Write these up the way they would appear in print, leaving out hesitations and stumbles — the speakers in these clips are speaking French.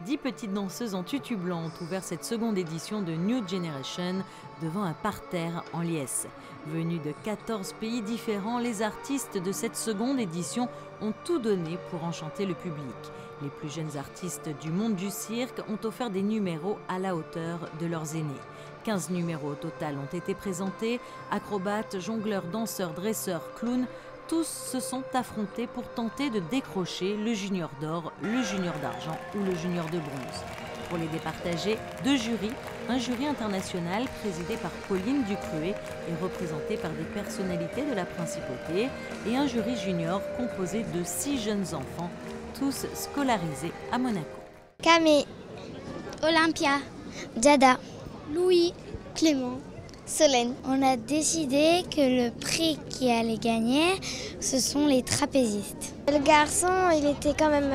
10 petites danseuses en tutu blanc ont ouvert cette seconde édition de New Generation devant un parterre en liesse. Venus de 14 pays différents, les artistes de cette seconde édition ont tout donné pour enchanter le public. Les plus jeunes artistes du monde du cirque ont offert des numéros à la hauteur de leurs aînés. 15 numéros au total ont été présentés. Acrobates, jongleurs, danseurs, dresseurs, clowns, tous se sont affrontés pour tenter de décrocher le junior d'or, le junior d'argent ou le junior de bronze. Pour les départager, 2 jurys, un jury international présidé par Pauline Ducruet et représenté par des personnalités de la principauté, et un jury junior composé de 6 jeunes enfants, tous scolarisés à Monaco. Camille, Olympia, Dada, Louis, Clément, Solène. On a décidé que le prix qui allait gagner, ce sont les trapézistes. Le garçon, il était quand même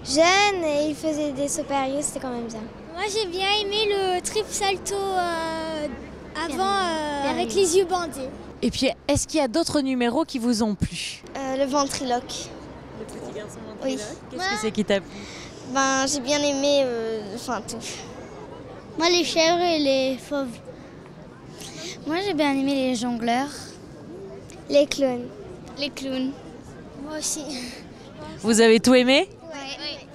jeune et il faisait des sauts périlleux, c'était quand même bien. Moi j'ai bien aimé le triple salto avec les yeux bandés. Et puis, est-ce qu'il y a d'autres numéros qui vous ont plu? Le ventriloque. Le petit garçon ventriloque. Oui. Qu'est-ce que c'est qui t'a plu? J'ai bien aimé tout. Moi les chèvres et les fauves. Moi j'ai bien aimé les jongleurs. Les clowns. Les clowns. Moi aussi. Vous avez tout aimé? Oui.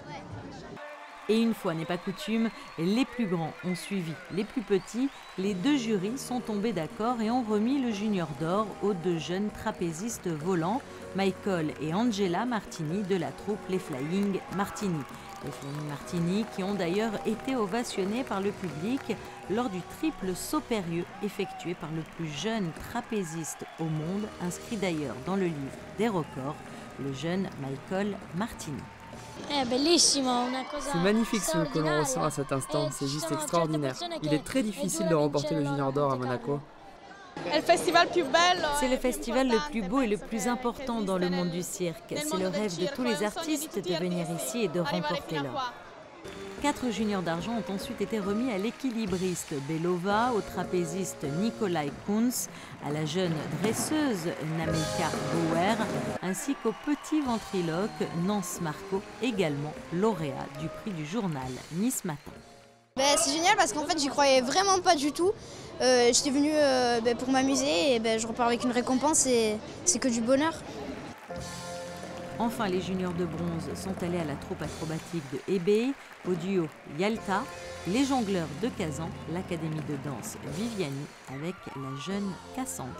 Et une fois n'est pas coutume, les plus grands ont suivi les plus petits. Les 2 jurys sont tombés d'accord et ont remis le junior d'or aux 2 jeunes trapézistes volants, Michael et Angela Martini de la troupe Les Flying Martini. Les Flying Martini qui ont d'ailleurs été ovationnés par le public lors du triple saut périlleux effectué par le plus jeune trapéziste au monde, inscrit d'ailleurs dans le livre des records, le jeune Michael Martini. C'est magnifique ce que l'on ressent à cet instant, c'est juste extraordinaire. Il est très difficile de remporter le junior d'or à Monaco. C'est le festival le plus beau et le plus important dans le monde du cirque. C'est le rêve de tous les artistes de venir ici et de remporter l'or. 4 juniors d'argent ont ensuite été remis à l'équilibriste Belova, au trapéziste Nikolai Kunz, à la jeune dresseuse Nameka Bauer, ainsi qu'au petit ventriloque Nance Marco, également lauréat du prix du journal Nice Matin. C'est génial parce qu'en fait j'y croyais vraiment pas du tout. J'étais venue pour m'amuser et je repars avec une récompense et c'est que du bonheur. Enfin, les juniors de bronze sont allés à la troupe acrobatique de Hebei, au duo Yalta, les jongleurs de Kazan, l'académie de danse Viviani avec la jeune Cassandre.